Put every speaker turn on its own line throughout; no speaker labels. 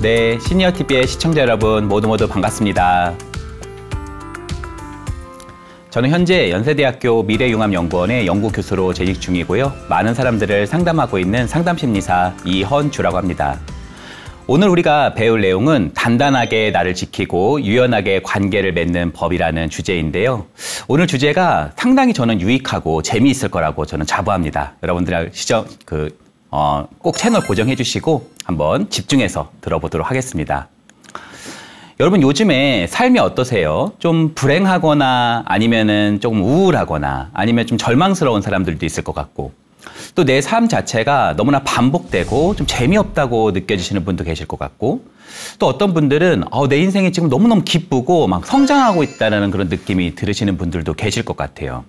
네, 시니어TV의 시청자 여러분 모두 반갑습니다. 저는 현재 연세대학교 미래융합연구원의 연구교수로 재직 중이고요. 많은 사람들을 상담하고 있는 상담심리사 이헌주라고 합니다. 오늘 우리가 배울 내용은 단단하게 나를 지키고 유연하게 관계를 맺는 법이라는 주제인데요. 오늘 주제가 상당히 저는 유익하고 재미있을 거라고 저는 자부합니다. 여러분들 꼭 채널 고정해 주시고 한번 집중해서 들어보도록 하겠습니다. 여러분 요즘에 삶이 어떠세요? 좀 불행하거나 아니면은 조금 우울하거나 아니면 좀 절망스러운 사람들도 있을 것 같고 또 내 삶 자체가 너무나 반복되고 좀 재미없다고 느껴지시는 분도 계실 것 같고 또 어떤 분들은 내 인생이 지금 너무너무 기쁘고 막 성장하고 있다는 그런 느낌이 들으시는 분들도 계실 것 같아요.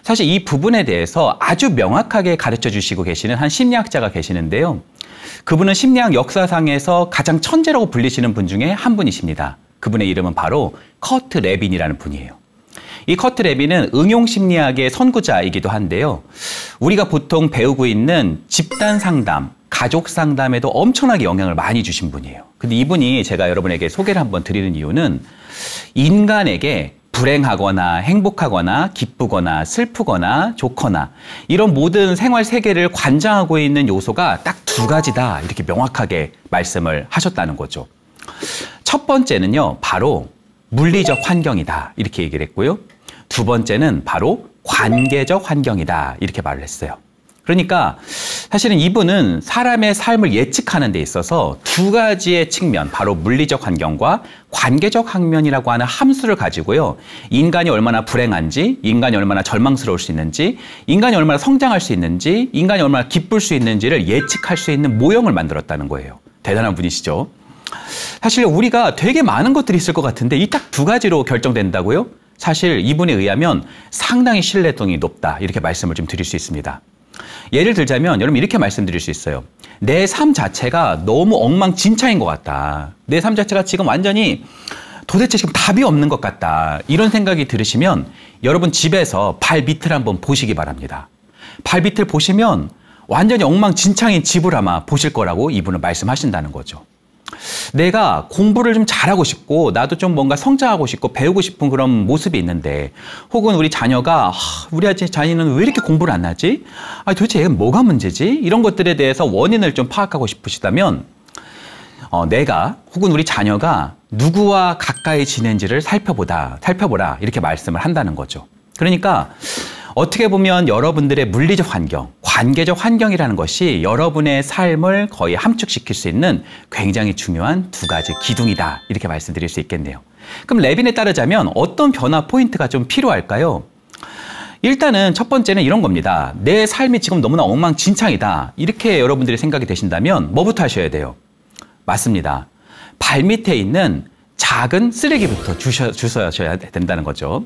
사실 이 부분에 대해서 아주 명확하게 가르쳐 주시고 계시는 한 심리학자가 계시는데요. 그분은 심리학 역사상에서 가장 천재라고 불리시는 분 중에 한 분이십니다. 그분의 이름은 바로 커트 레빈이라는 분이에요. 이 커트 레빈은 응용심리학의 선구자이기도 한데요. 우리가 보통 배우고 있는 집단 상담, 가족 상담에도 엄청나게 영향을 많이 주신 분이에요. 근데 이분이 제가 여러분에게 소개를 한번 드리는 이유는 인간에게 불행하거나 행복하거나 기쁘거나 슬프거나 좋거나 이런 모든 생활 세계를 관장하고 있는 요소가 딱 두 가지다 이렇게 명확하게 말씀을 하셨다는 거죠. 첫 번째는요, 바로 물리적 환경이다 이렇게 얘기를 했고요. 두 번째는 바로 관계적 환경이다 이렇게 말을 했어요. 그러니까 사실은 이분은 사람의 삶을 예측하는 데 있어서 두 가지의 측면, 바로 물리적 환경과 관계적 환경이라고 하는 함수를 가지고요. 인간이 얼마나 불행한지, 인간이 얼마나 절망스러울 수 있는지, 인간이 얼마나 성장할 수 있는지, 인간이 얼마나 기쁠 수 있는지를 예측할 수 있는 모형을 만들었다는 거예요. 대단한 분이시죠. 사실 우리가 되게 많은 것들이 있을 것 같은데 이 딱 두 가지로 결정된다고요? 사실 이분에 의하면 상당히 신뢰성이 높다 이렇게 말씀을 좀 드릴 수 있습니다. 예를 들자면 여러분 이렇게 말씀드릴 수 있어요. 내 삶 자체가 너무 엉망진창인 것 같다. 내 삶 자체가 지금 완전히 도대체 지금 답이 없는 것 같다. 이런 생각이 들으시면 여러분 집에서 발 밑을 한번 보시기 바랍니다. 발 밑을 보시면 완전히 엉망진창인 집을 아마 보실 거라고 이분은 말씀하신다는 거죠. 내가 공부를 좀 잘하고 싶고 나도 좀 뭔가 성장하고 싶고 배우고 싶은 그런 모습이 있는데 혹은 우리 자녀가 우리 자녀는 왜 이렇게 공부를 안 하지? 도대체 얘가 뭐가 문제지? 이런 것들에 대해서 원인을 좀 파악하고 싶으시다면 내가 혹은 우리 자녀가 누구와 가까이 지낸지를 살펴보라 이렇게 말씀을 한다는 거죠. 그러니까 어떻게 보면 여러분들의 물리적 환경, 관계적 환경이라는 것이 여러분의 삶을 거의 함축시킬 수 있는 굉장히 중요한 두 가지 기둥이다 이렇게 말씀드릴 수 있겠네요. 그럼 레빈에 따르자면 어떤 변화 포인트가 좀 필요할까요? 일단은 첫 번째는 이런 겁니다. 내 삶이 지금 너무나 엉망진창이다 이렇게 여러분들이 생각이 되신다면 뭐부터 하셔야 돼요? 맞습니다. 발밑에 있는 작은 쓰레기부터 주워야 된다는 거죠.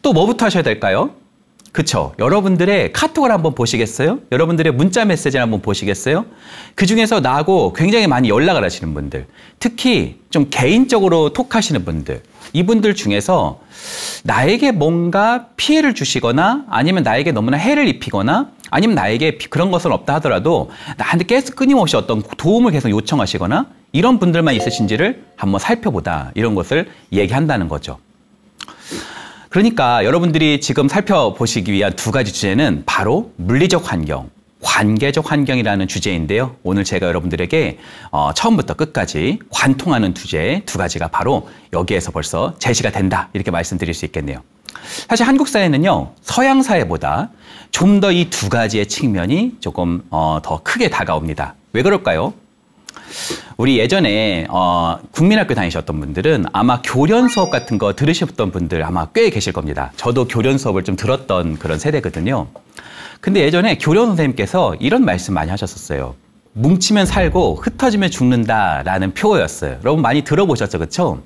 또 뭐부터 하셔야 될까요? 그쵸. 여러분들의 카톡을 한번 보시겠어요? 여러분들의 문자 메시지를 한번 보시겠어요? 그중에서 나하고 굉장히 많이 연락을 하시는 분들, 특히 좀 개인적으로 톡하시는 분들, 이분들 중에서 나에게 뭔가 피해를 주시거나 아니면 나에게 너무나 해를 입히거나 아니면 나에게 그런 것은 없다 하더라도 나한테 계속 끊임없이 어떤 도움을 계속 요청하시거나 이런 분들만 있으신지를 한번 살펴보다 이런 것을 얘기한다는 거죠. 그러니까 여러분들이 지금 살펴보시기 위한 두 가지 주제는 바로 물리적 환경, 관계적 환경이라는 주제인데요. 오늘 제가 여러분들에게 처음부터 끝까지 관통하는 주제 두 가지가 바로 여기에서 벌써 제시가 된다 이렇게 말씀드릴 수 있겠네요. 사실 한국 사회는요, 서양 사회보다 좀 더 이 두 가지의 측면이 조금 더 크게 다가옵니다. 왜 그럴까요? 우리 예전에 국민학교 다니셨던 분들은 아마 교련 수업 같은 거 들으셨던 분들 아마 꽤 계실 겁니다. 저도 교련 수업을 좀 들었던 그런 세대거든요. 근데 예전에 교련 선생님께서 이런 말씀 많이 하셨었어요. 뭉치면 살고 흩어지면 죽는다라는 표어였어요. 여러분 많이 들어보셨죠, 그렇죠?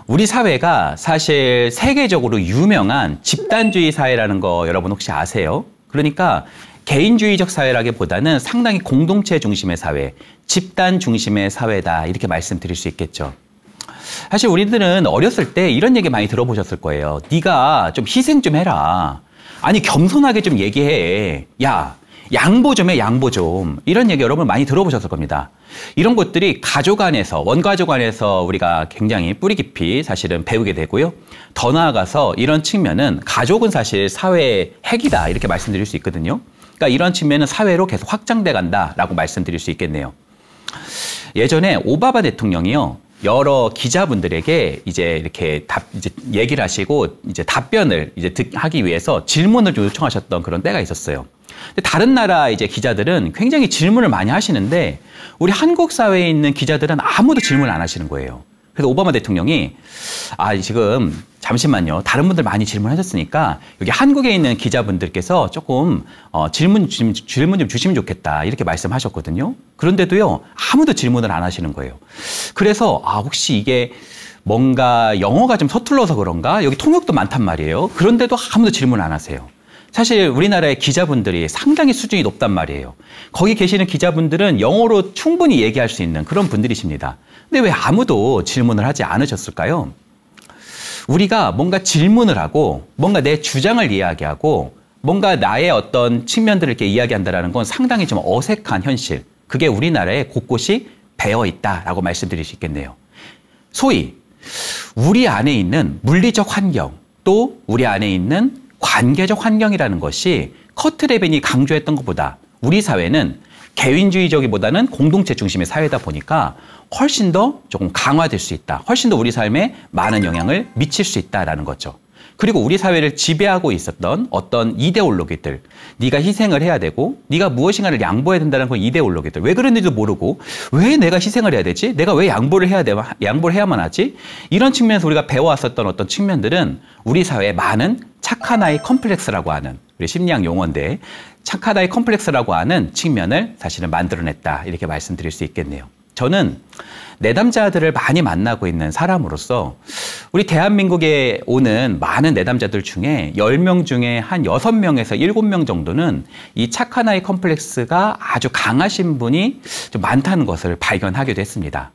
우리 사회가 사실 세계적으로 유명한 집단주의 사회라는 거 여러분 혹시 아세요? 그러니까 개인주의적 사회라기보다는 상당히 공동체 중심의 사회, 집단 중심의 사회다 이렇게 말씀드릴 수 있겠죠. 사실 우리들은 어렸을 때 이런 얘기 많이 들어보셨을 거예요. 네가 좀 희생 좀 해라. 아니 겸손하게 좀 얘기해. 야, 양보 좀 해, 양보 좀. 이런 얘기 여러분 많이 들어보셨을 겁니다. 이런 것들이 가족 안에서, 원가족 안에서 우리가 굉장히 뿌리 깊이 사실은 배우게 되고요. 더 나아가서 이런 측면은 가족은 사실 사회의 핵이다, 이렇게 말씀드릴 수 있거든요. 그러니까 이런 측면은 사회로 계속 확장돼 간다라고 말씀드릴 수 있겠네요. 예전에 오바마 대통령이요, 여러 기자분들에게 이제 이렇게 얘기를 하시고 이제 답변을 이제 하기 위해서 질문을 좀 요청하셨던 그런 때가 있었어요. 근데 다른 나라 이제 기자들은 굉장히 질문을 많이 하시는데 우리 한국 사회에 있는 기자들은 아무도 질문을 안 하시는 거예요. 그래서 오바마 대통령이 지금 잠시만요. 다른 분들 많이 질문하셨으니까 여기 한국에 있는 기자분들께서 조금 질문 좀 주시면 좋겠다, 이렇게 말씀하셨거든요. 그런데도요, 아무도 질문을 안 하시는 거예요. 그래서 혹시 이게 뭔가 영어가 좀 서툴러서 그런가? 여기 통역도 많단 말이에요. 그런데도 아무도 질문 안 하세요. 사실 우리나라의 기자분들이 상당히 수준이 높단 말이에요. 거기 계시는 기자분들은 영어로 충분히 얘기할 수 있는 그런 분들이십니다. 근데 왜 아무도 질문을 하지 않으셨을까요? 우리가 뭔가 질문을 하고 뭔가 내 주장을 이야기하고 뭔가 나의 어떤 측면들을 이렇게 이야기한다는 건 상당히 좀 어색한 현실. 그게 우리나라에 곳곳이 배어 있다라고 말씀드릴 수 있겠네요. 소위 우리 안에 있는 물리적 환경, 또 우리 안에 있는 관계적 환경이라는 것이 커트 레빈이 강조했던 것보다 우리 사회는 개인주의적이보다는 공동체 중심의 사회다 보니까 훨씬 더 조금 강화될 수 있다. 훨씬 더 우리 삶에 많은 영향을 미칠 수 있다라는 거죠. 그리고 우리 사회를 지배하고 있었던 어떤 이데올로기들, 네가 희생을 해야 되고 네가 무엇인가를 양보해야 된다는 그 이데올로기들, 왜 그런지도 모르고 왜 내가 희생을 해야 되지? 내가 왜 양보를 해야만 하지? 이런 측면에서 우리가 배워왔었던 어떤 측면들은 우리 사회에 많은 착한 아이 컴플렉스라고 하는, 우리 심리학 용어인데 착한 아이 컴플렉스라고 하는 측면을 사실은 만들어냈다, 이렇게 말씀드릴 수 있겠네요. 저는 내담자들을 많이 만나고 있는 사람으로서 우리 대한민국에 오는 많은 내담자들 중에 10명 중에 한 6명에서 7명 정도는 이 착한 아이 컴플렉스가 아주 강하신 분이 좀 많다는 것을 발견하게 됐습니다.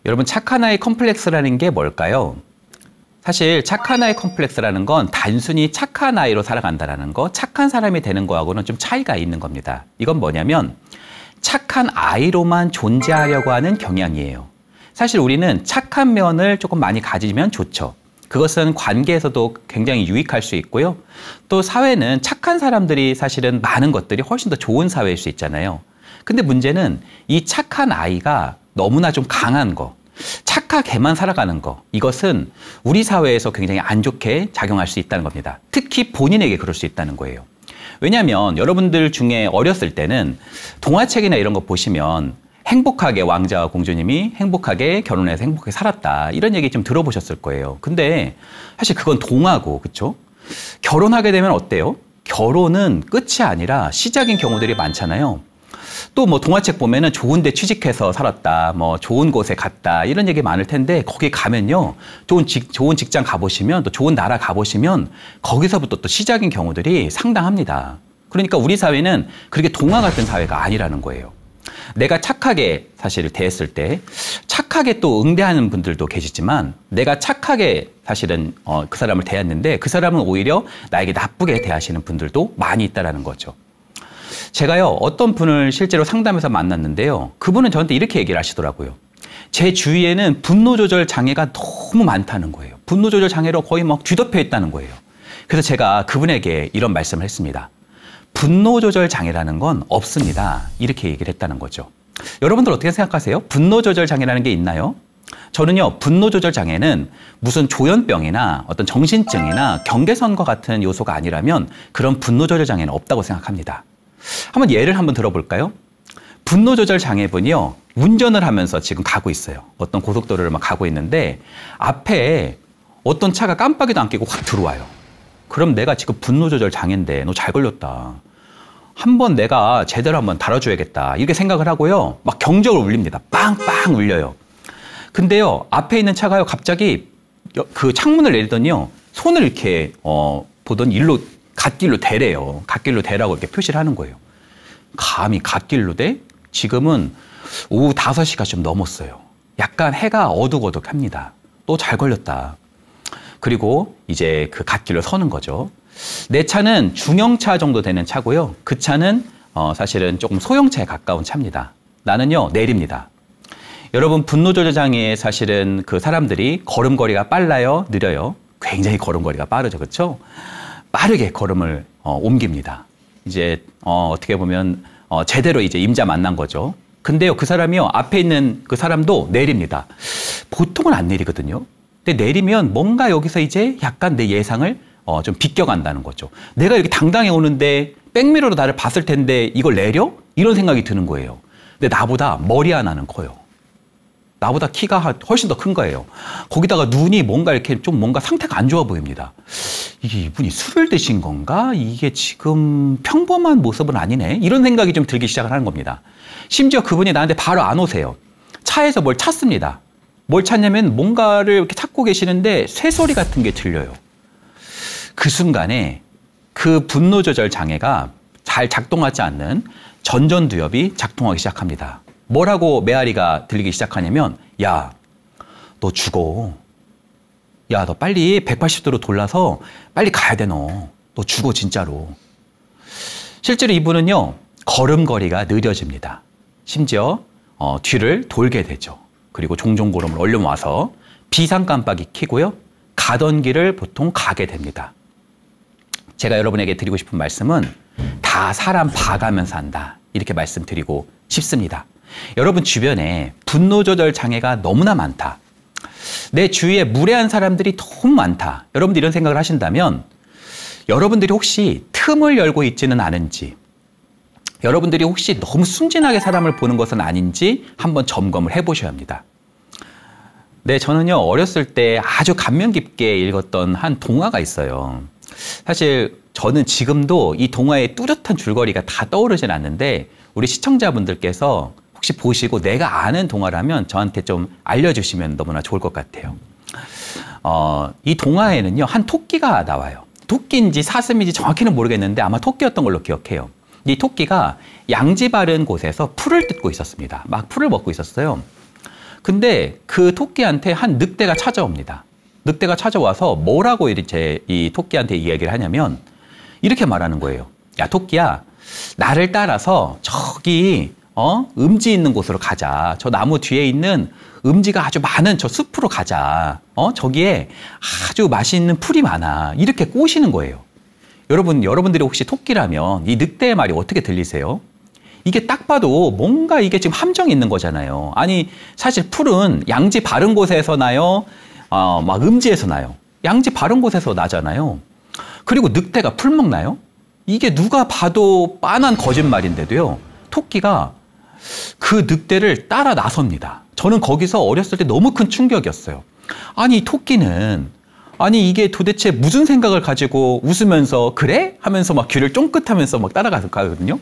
여러분, 착한 아이 컴플렉스라는 게 뭘까요? 사실 착한 아이 컴플렉스라는 건 단순히 착한 아이로 살아간다는 거, 착한 사람이 되는 거하고는 좀 차이가 있는 겁니다. 이건 뭐냐면 착한 아이로만 존재하려고 하는 경향이에요. 사실 우리는 착한 면을 조금 많이 가지면 좋죠. 그것은 관계에서도 굉장히 유익할 수 있고요. 또 사회는 착한 사람들이 사실은 많은 것들이 훨씬 더 좋은 사회일 수 있잖아요. 근데 문제는 이 착한 아이가 너무나 좀 강한 거, 착하게만 살아가는 거, 이것은 우리 사회에서 굉장히 안 좋게 작용할 수 있다는 겁니다. 특히 본인에게 그럴 수 있다는 거예요. 왜냐하면 여러분들 중에 어렸을 때는 동화책이나 이런 거 보시면 행복하게 왕자와 공주님이 행복하게 결혼해서 행복하게 살았다, 이런 얘기 좀 들어보셨을 거예요. 근데 사실 그건 동화고, 그렇죠? 결혼하게 되면 어때요? 결혼은 끝이 아니라 시작인 경우들이 많잖아요. 또 뭐 동화책 보면은 좋은 데 취직해서 살았다, 뭐 좋은 곳에 갔다, 이런 얘기 많을 텐데 거기 가면요, 좋은 직장 가보시면, 또 좋은 나라 가보시면 거기서부터 또 시작인 경우들이 상당합니다. 그러니까 우리 사회는 그렇게 동화 같은 사회가 아니라는 거예요. 내가 착하게 사실 대했을 때 착하게 또 응대하는 분들도 계시지만, 내가 착하게 사실은 그 사람을 대했는데 그 사람은 오히려 나에게 나쁘게 대하시는 분들도 많이 있다는 거죠. 제가요, 어떤 분을 실제로 상담해서 만났는데요, 그분은 저한테 이렇게 얘기를 하시더라고요. 제 주위에는 분노 조절 장애가 너무 많다는 거예요. 분노 조절 장애로 거의 막 뒤덮여 있다는 거예요. 그래서 제가 그분에게 이런 말씀을 했습니다. 분노 조절 장애라는 건 없습니다, 이렇게 얘기를 했다는 거죠. 여러분들 어떻게 생각하세요? 분노 조절 장애라는 게 있나요? 저는요, 분노 조절 장애는 무슨 조현병이나 어떤 정신증이나 경계선과 같은 요소가 아니라면 그런 분노 조절 장애는 없다고 생각합니다. 한번 예를 한번 들어볼까요? 분노 조절 장애분이요, 운전을 하면서 지금 가고 있어요. 어떤 고속도로를 막 가고 있는데 앞에 어떤 차가 깜빡이도 안 끼고 확 들어와요. 그럼 내가 지금 분노 조절 장애인데 너 잘 걸렸다, 한번 내가 제대로 한번 다뤄줘야겠다, 이렇게 생각을 하고요, 막 경적을 울립니다. 빵빵 울려요. 근데요, 앞에 있는 차가요, 갑자기 그 창문을 내리더니요, 손을 이렇게 보던 일로 갓길로 대래요. 갓길로 대라고 이렇게 표시를 하는 거예요. 감히 갓길로 대? 지금은 오후 5시가 좀 넘었어요. 약간 해가 어둑어둑합니다. 또 잘 걸렸다. 그리고 이제 그 갓길로 서는 거죠. 내 차는 중형차 정도 되는 차고요. 그 차는 사실은 조금 소형차에 가까운 차입니다. 나는요, 내립니다. 여러분, 분노조절 장애에 사실은 그 사람들이 걸음걸이가 빨라요, 느려요? 굉장히 걸음걸이가 빠르죠, 그렇죠? 빠르게 걸음을 옮깁니다. 이제 어떻게 보면 제대로 이제 임자 만난 거죠. 근데요, 그 사람이요, 앞에 있는 그 사람도 내립니다. 보통은 안 내리거든요. 근데 내리면 뭔가 여기서 이제 약간 내 예상을 좀 비껴간다는 거죠. 내가 이렇게 당당히 오는데 백미러로 나를 봤을 텐데 이걸 내려? 이런 생각이 드는 거예요. 근데 나보다 머리 하나는 커요. 나보다 키가 훨씬 더 큰 거예요. 거기다가 눈이 뭔가 이렇게 좀 뭔가 상태가 안 좋아 보입니다. 이게 이분이 술을 드신 건가? 이게 지금 평범한 모습은 아니네? 이런 생각이 좀 들기 시작을 하는 겁니다. 심지어 그분이 나한테 바로 안 오세요. 차에서 뭘 찾습니다. 뭘 찾냐면 뭔가를 이렇게 찾고 계시는데 쇠소리 같은 게 들려요. 그 순간에 그 분노 조절 장애가 잘 작동하지 않는 전전두엽이 작동하기 시작합니다. 뭐라고 메아리가 들리기 시작하냐면, 야, 너 죽어. 야, 너 빨리 180도로 돌아서 빨리 가야 돼, 너. 너 죽어, 진짜로. 실제로 이분은요, 걸음걸이가 느려집니다. 심지어 뒤를 돌게 되죠. 그리고 종종 걸음을 올려와서 비상깜빡이 켜고요, 가던 길을 보통 가게 됩니다. 제가 여러분에게 드리고 싶은 말씀은 다 사람 봐가면서 한다. 이렇게 말씀드리고 싶습니다. 여러분 주변에 분노 조절 장애가 너무나 많다. 내 주위에 무례한 사람들이 너무 많다. 여러분들 이런 생각을 하신다면 여러분들이 혹시 틈을 열고 있지는 않은지, 여러분들이 혹시 너무 순진하게 사람을 보는 것은 아닌지 한번 점검을 해보셔야 합니다. 네, 저는요, 어렸을 때 아주 감명 깊게 읽었던 한 동화가 있어요. 사실 저는 지금도 이 동화의 뚜렷한 줄거리가 다 떠오르진 않는데 우리 시청자분들께서 혹시 보시고 내가 아는 동화라면 저한테 좀 알려주시면 너무나 좋을 것 같아요. 이 동화에는요, 한 토끼가 나와요. 토끼인지 사슴인지 정확히는 모르겠는데 아마 토끼였던 걸로 기억해요. 이 토끼가 양지 바른 곳에서 풀을 뜯고 있었습니다. 막 풀을 먹고 있었어요. 근데 그 토끼한테 한 늑대가 찾아옵니다. 늑대가 찾아와서 뭐라고 이제 이 토끼한테 이야기를 하냐면 이렇게 말하는 거예요. 야, 토끼야, 나를 따라서 저기 음지 있는 곳으로 가자. 저 나무 뒤에 있는 음지가 아주 많은 저 숲으로 가자. 저기에 아주 맛있는 풀이 많아. 이렇게 꼬시는 거예요. 여러분들이 혹시 토끼라면 이 늑대의 말이 어떻게 들리세요? 이게 딱 봐도 뭔가 이게 지금 함정이 있는 거잖아요. 아니, 사실 풀은 양지 바른 곳에서 나요? 막 음지에서 나요. 양지 바른 곳에서 나잖아요. 그리고 늑대가 풀 먹나요? 이게 누가 봐도 빤한 거짓말인데도요, 토끼가 그 늑대를 따라 나섭니다. 저는 거기서 어렸을 때 너무 큰 충격이었어요. 아니, 토끼는 아니 이게 도대체 무슨 생각을 가지고 웃으면서 그래? 하면서 막 귀를 쫑긋하면서 막 따라가거든요.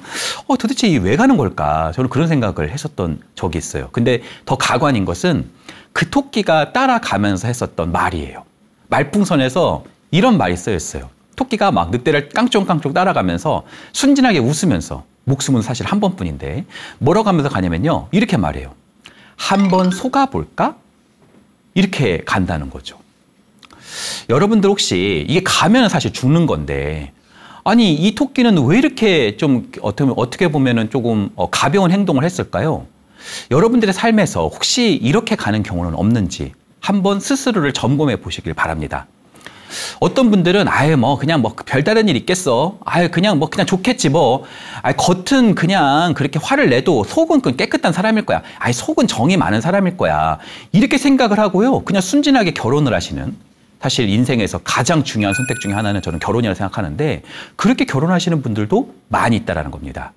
도대체 이게 왜 가는 걸까? 저는 그런 생각을 했었던 적이 있어요. 근데 더 가관인 것은 그 토끼가 따라가면서 했었던 말이에요. 말풍선에서 이런 말이 쓰여 있어요. 토끼가 막 늑대를 깡총깡총 따라가면서 순진하게 웃으면서, 목숨은 사실 한 번뿐인데 뭐라고 하면서 가냐면요, 이렇게 말해요. 한번 속아볼까? 이렇게 간다는 거죠. 여러분들 혹시 이게 가면 사실 죽는 건데, 아니 이 토끼는 왜 이렇게 좀 어떻게 보면은 조금 가벼운 행동을 했을까요? 여러분들의 삶에서 혹시 이렇게 가는 경우는 없는지 한번 스스로를 점검해 보시길 바랍니다. 어떤 분들은 아예 뭐 그냥 뭐 별다른 일 있겠어, 아예 그냥 뭐 그냥 좋겠지 뭐, 아예 겉은 그냥 그렇게 화를 내도 속은 깨끗한 사람일 거야, 아예 속은 정이 많은 사람일 거야, 이렇게 생각을 하고요, 그냥 순진하게 결혼을 하시는, 사실 인생에서 가장 중요한 선택 중에 하나는 저는 결혼이라고 생각하는데 그렇게 결혼하시는 분들도 많이 있다는 겁니다.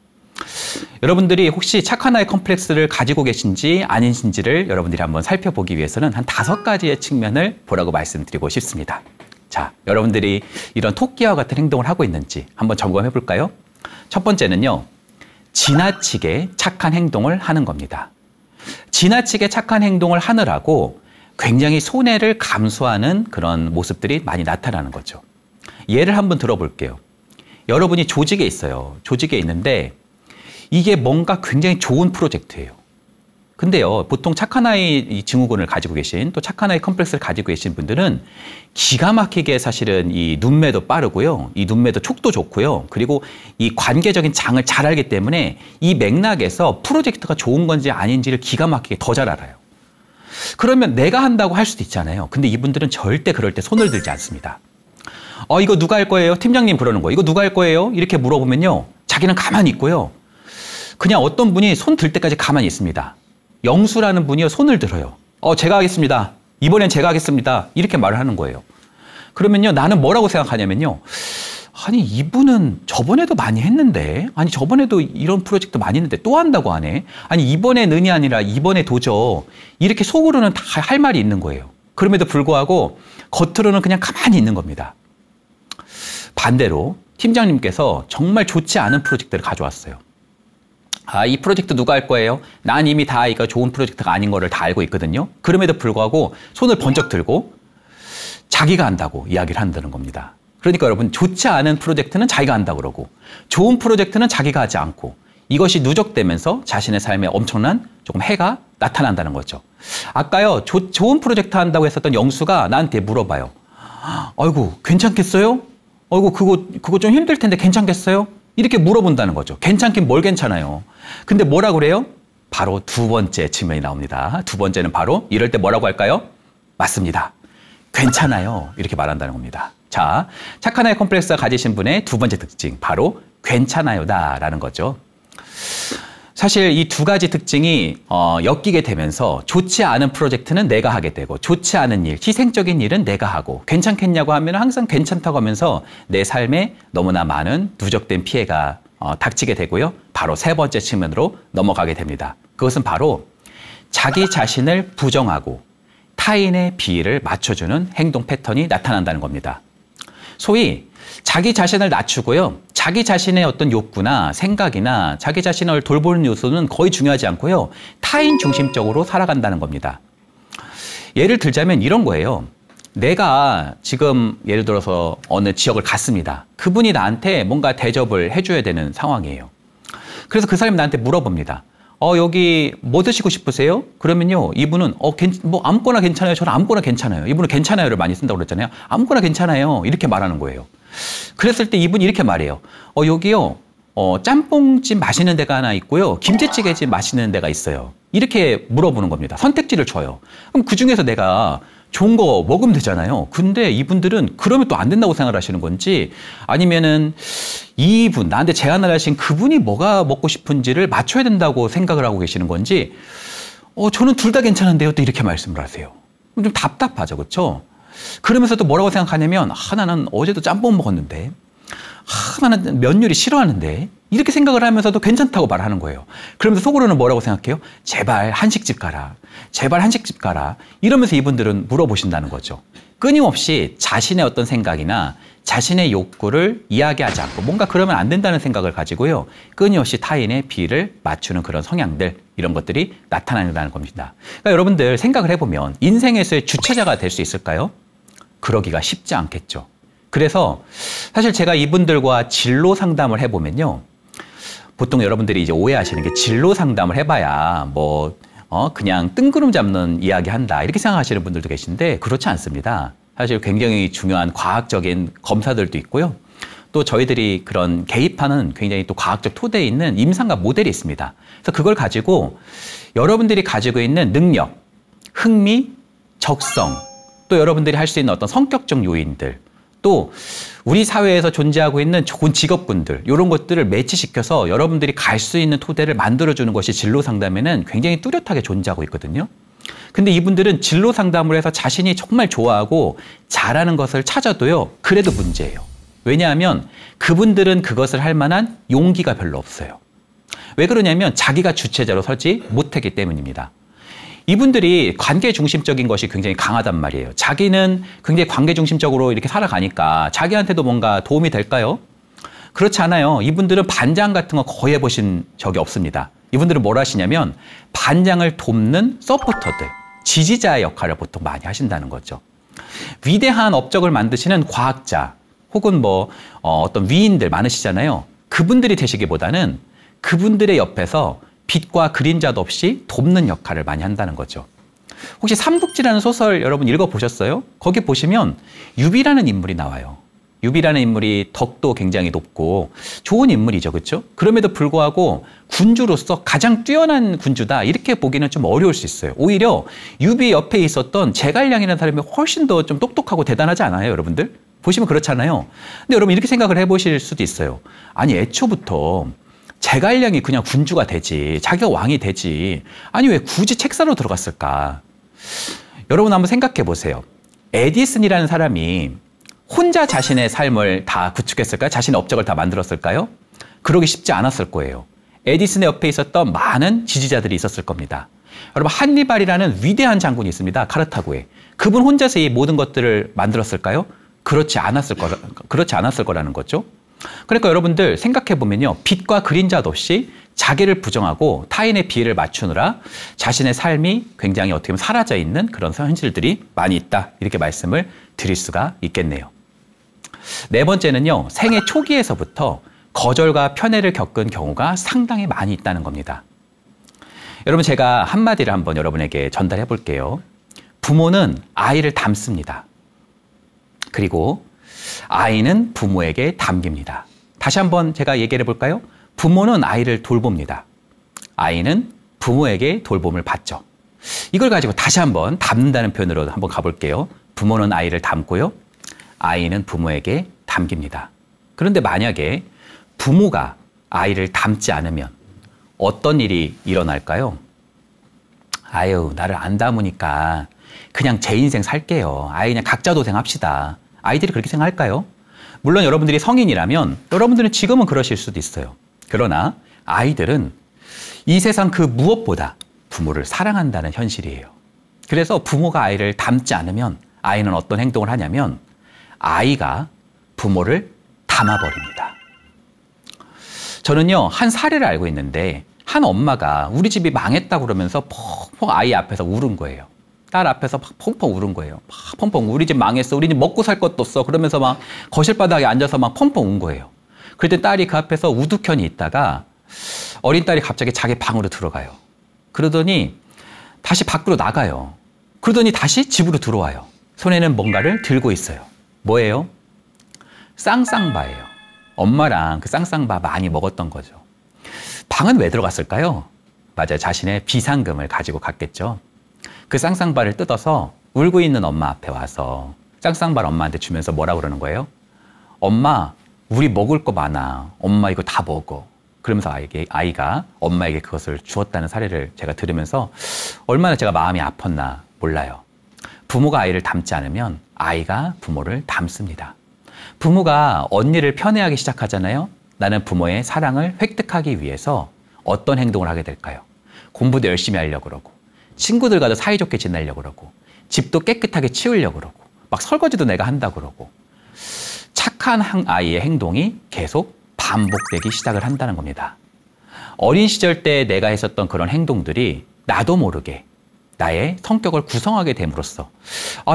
여러분들이 혹시 착한 아이 컴플렉스를 가지고 계신지 아니신지를 여러분들이 한번 살펴보기 위해서는 한 5가지의 측면을 보라고 말씀드리고 싶습니다. 자, 여러분들이 이런 토끼와 같은 행동을 하고 있는지 한번 점검해 볼까요? 첫 번째는요, 지나치게 착한 행동을 하는 겁니다. 지나치게 착한 행동을 하느라고 굉장히 손해를 감수하는 그런 모습들이 많이 나타나는 거죠. 예를 한번 들어볼게요. 여러분이 조직에 있어요. 조직에 있는데 이게 뭔가 굉장히 좋은 프로젝트예요. 근데요, 보통 착한 아이 증후군을 가지고 계신, 또 착한 아이 컴플렉스를 가지고 계신 분들은 기가 막히게 사실은 이 눈매도 빠르고요, 이 눈매도 촉도 좋고요, 그리고 이 관계적인 장을 잘 알기 때문에 이 맥락에서 프로젝트가 좋은 건지 아닌지를 기가 막히게 더 잘 알아요. 그러면 내가 한다고 할 수도 있잖아요. 근데 이분들은 절대 그럴 때 손을 들지 않습니다. 이거 누가 할 거예요? 팀장님 그러는 거예요. 이거 누가 할 거예요? 이렇게 물어보면요, 자기는 가만히 있고요. 그냥 어떤 분이 손 들 때까지 가만히 있습니다. 영수라는 분이요, 손을 들어요. 제가 하겠습니다. 이번엔 제가 하겠습니다. 이렇게 말을 하는 거예요. 그러면요, 나는 뭐라고 생각하냐면요, 아니 이분은 저번에도 많이 했는데, 아니 저번에도 이런 프로젝트 많이 했는데 또 한다고 하네. 아니 이번에 는이 아니라 이번에 도저. 이렇게 속으로는 다 할 말이 있는 거예요. 그럼에도 불구하고 겉으로는 그냥 가만히 있는 겁니다. 반대로 팀장님께서 정말 좋지 않은 프로젝트를 가져왔어요. 이 프로젝트 누가 할 거예요? 난 이미 다 이거 좋은 프로젝트가 아닌 거를 다 알고 있거든요. 그럼에도 불구하고 손을 번쩍 들고 자기가 한다고 이야기를 한다는 겁니다. 그러니까 여러분, 좋지 않은 프로젝트는 자기가 한다고 그러고 좋은 프로젝트는 자기가 하지 않고, 이것이 누적되면서 자신의 삶에 엄청난 조금 해가 나타난다는 거죠. 아까요, 좋은 프로젝트 한다고 했었던 영수가 나한테 물어봐요. 아이고, 괜찮겠어요? 아이고, 그거 좀 힘들 텐데 괜찮겠어요? 이렇게 물어본다는 거죠. 괜찮긴 뭘 괜찮아요. 근데 뭐라고 그래요? 바로 두 번째 질문이 나옵니다. 두 번째는 바로 이럴 때 뭐라고 할까요? 맞습니다. 괜찮아요. 이렇게 말한다는 겁니다. 자, 착한 아이 컴플렉스가 가지신 분의 두 번째 특징, 바로 괜찮아요다라는 거죠. 사실 이 두 가지 특징이 엮이게 되면서 좋지 않은 프로젝트는 내가 하게 되고, 좋지 않은 일, 희생적인 일은 내가 하고, 괜찮겠냐고 하면 항상 괜찮다고 하면서 내 삶에 너무나 많은 누적된 피해가 닥치게 되고요. 바로 세 번째 측면으로 넘어가게 됩니다. 그것은 바로 자기 자신을 부정하고 타인의 비위를 맞춰주는 행동 패턴이 나타난다는 겁니다. 소위 자기 자신을 낮추고요, 자기 자신의 어떤 욕구나 생각이나 자기 자신을 돌보는 요소는 거의 중요하지 않고요, 타인 중심적으로 살아간다는 겁니다. 예를 들자면 이런 거예요. 내가 지금 예를 들어서 어느 지역을 갔습니다. 그분이 나한테 뭔가 대접을 해줘야 되는 상황이에요. 그래서 그 사람이 나한테 물어봅니다. 여기 뭐 드시고 싶으세요? 그러면요, 이분은 뭐 아무거나 괜찮아요. 저는 아무거나 괜찮아요. 이분은 괜찮아요를 많이 쓴다고 그랬잖아요. 아무거나 괜찮아요. 이렇게 말하는 거예요. 그랬을 때 이분이 이렇게 말해요. 여기요, 짬뽕집 맛있는 데가 하나 있고요, 김치찌개집 맛있는 데가 있어요. 이렇게 물어보는 겁니다. 선택지를 줘요. 그럼 그 중에서 내가 좋은 거 먹으면 되잖아요. 근데 이분들은 그러면 또 안 된다고 생각하시는 건지, 아니면은 이분, 나한테 제안을 하신 그분이 뭐가 먹고 싶은지를 맞춰야 된다고 생각을 하고 계시는 건지, 저는 둘 다 괜찮은데요. 또 이렇게 말씀을 하세요. 좀 답답하죠. 그렇죠? 그러면서 또 뭐라고 생각하냐면, 나는 어제도 짬뽕 먹었는데, 나는 면 요리 싫어하는데, 이렇게 생각을 하면서도 괜찮다고 말하는 거예요. 그러면서 속으로는 뭐라고 생각해요? 제발 한식집 가라. 제발 한식집 가라. 이러면서 이분들은 물어보신다는 거죠. 끊임없이 자신의 어떤 생각이나 자신의 욕구를 이야기하지 않고 뭔가 그러면 안 된다는 생각을 가지고요, 끊임없이 타인의 비위를 맞추는 그런 성향들, 이런 것들이 나타난다는 겁니다. 그러니까 여러분들 생각을 해보면 인생에서의 주체자가 될 수 있을까요? 그러기가 쉽지 않겠죠. 그래서 사실 제가 이분들과 진로 상담을 해보면요, 보통 여러분들이 이제 오해하시는 게 진로 상담을 해봐야 그냥 뜬구름 잡는 이야기 한다, 이렇게 생각하시는 분들도 계신데 그렇지 않습니다. 사실 굉장히 중요한 과학적인 검사들도 있고요. 또 저희들이 그런 개입하는 굉장히 또 과학적 토대에 있는 임상과 모델이 있습니다. 그래서 그걸 가지고 여러분들이 가지고 있는 능력, 흥미, 적성, 또 여러분들이 할 수 있는 어떤 성격적 요인들, 또 우리 사회에서 존재하고 있는 좋은 직업군들, 이런 것들을 매치시켜서 여러분들이 갈 수 있는 토대를 만들어주는 것이 진로 상담에는 굉장히 뚜렷하게 존재하고 있거든요. 근데 이분들은 진로 상담을 해서 자신이 정말 좋아하고 잘하는 것을 찾아도요, 그래도 문제예요. 왜냐하면 그분들은 그것을 할 만한 용기가 별로 없어요. 왜 그러냐면 자기가 주체자로 서지 못했기 때문입니다. 이분들이 관계 중심적인 것이 굉장히 강하단 말이에요. 자기는 굉장히 관계 중심적으로 이렇게 살아가니까 자기한테도 뭔가 도움이 될까요? 그렇지 않아요. 이분들은 반장 같은 거 거의 해보신 적이 없습니다. 이분들은 뭘 하시냐면 반장을 돕는 서포터들, 지지자의 역할을 보통 많이 하신다는 거죠. 위대한 업적을 만드시는 과학자 혹은 어떤 위인들 많으시잖아요. 그분들이 되시기보다는 그분들의 옆에서 빛과 그림자도 없이 돕는 역할을 많이 한다는 거죠. 혹시 삼국지라는 소설 여러분 읽어보셨어요? 거기 보시면 유비라는 인물이 나와요. 유비라는 인물이 덕도 굉장히 높고 좋은 인물이죠. 그렇죠? 그럼에도 불구하고 군주로서 가장 뛰어난 군주다 이렇게 보기는 좀 어려울 수 있어요. 오히려 유비 옆에 있었던 제갈량이라는 사람이 훨씬 더 좀 똑똑하고 대단하지 않아요, 여러분들? 보시면 그렇잖아요. 근데 여러분 이렇게 생각을 해보실 수도 있어요. 아니 애초부터 제갈량이 그냥 군주가 되지, 자기가 왕이 되지, 아니 왜 굳이 책사로 들어갔을까? 여러분 한번 생각해 보세요. 에디슨이라는 사람이 혼자 자신의 삶을 다 구축했을까요? 자신의 업적을 다 만들었을까요? 그러기 쉽지 않았을 거예요. 에디슨의 옆에 있었던 많은 지지자들이 있었을 겁니다. 여러분 한니발이라는 위대한 장군이 있습니다. 카르타고에. 그분 혼자서 이 모든 것들을 만들었을까요? 그렇지 않았을 거라는 거죠. 그러니까 여러분들 생각해 보면요. 빛과 그림자도 없이 자기를 부정하고 타인의 비애를 맞추느라 자신의 삶이 굉장히 어떻게 보면 사라져 있는 그런 현실들이 많이 있다. 이렇게 말씀을 드릴 수가 있겠네요. 네 번째는요. 생애 초기에서부터 거절과 편애를 겪은 경우가 상당히 많이 있다는 겁니다. 여러분 제가 한마디를 한번 여러분에게 전달해 볼게요. 부모는 아이를 닮습니다. 그리고 아이는 부모에게 담깁니다. 다시 한번 제가 얘기를 해볼까요? 부모는 아이를 돌봅니다. 아이는 부모에게 돌봄을 받죠. 이걸 가지고 다시 한번 닮는다는 표현으로 한번 가볼게요. 부모는 아이를 닮고요. 아이는 부모에게 담깁니다. 그런데 만약에 부모가 아이를 닮지 않으면 어떤 일이 일어날까요? 아유, 나를 안 닮으니까 그냥 제 인생 살게요. 아이 그냥 각자 도생합시다. 아이들이 그렇게 생각할까요? 물론 여러분들이 성인이라면 여러분들은 지금은 그러실 수도 있어요. 그러나 아이들은 이 세상 그 무엇보다 부모를 사랑한다는 현실이에요. 그래서 부모가 아이를 닮지 않으면 아이는 어떤 행동을 하냐면 아이가 부모를 닮아버립니다. 저는요, 한 사례를 알고 있는데 한 엄마가 우리 집이 망했다고 그러면서 펑펑 아이 앞에서 울은 거예요. 딸 앞에서 막 펑펑 울은 거예요. 막 펑펑 우리 집 망했어. 우리 집 먹고 살 것도 없어. 그러면서 막 거실바닥에 앉아서 막 펑펑 운 거예요. 그때 딸이 그 앞에서 우두커니 있다가 어린 딸이 갑자기 자기 방으로 들어가요. 그러더니 다시 밖으로 나가요. 그러더니 다시 집으로 들어와요. 손에는 뭔가를 들고 있어요. 뭐예요? 쌍쌍바예요. 엄마랑 그 쌍쌍바 많이 먹었던 거죠. 방은 왜 들어갔을까요? 맞아요. 자신의 비상금을 가지고 갔겠죠. 그 쌍쌍바를 뜯어서 울고 있는 엄마 앞에 와서 쌍쌍바를 엄마한테 주면서 뭐라고 그러는 거예요? 엄마, 우리 먹을 거 많아. 엄마 이거 다 먹어. 그러면서 아이가 엄마에게 그것을 주었다는 사례를 제가 들으면서 얼마나 제가 마음이 아팠나 몰라요. 부모가 아이를 닮지 않으면 아이가 부모를 닮습니다. 부모가 언니를 편애하기 시작하잖아요. 나는 부모의 사랑을 획득하기 위해서 어떤 행동을 하게 될까요? 공부도 열심히 하려고 그러고 친구들과도 사이좋게 지내려고 그러고 집도 깨끗하게 치우려고 그러고 막 설거지도 내가 한다고 그러고 착한 아이의 행동이 계속 반복되기 시작을 한다는 겁니다. 어린 시절 때 내가 했었던 그런 행동들이 나도 모르게 나의 성격을 구성하게 됨으로써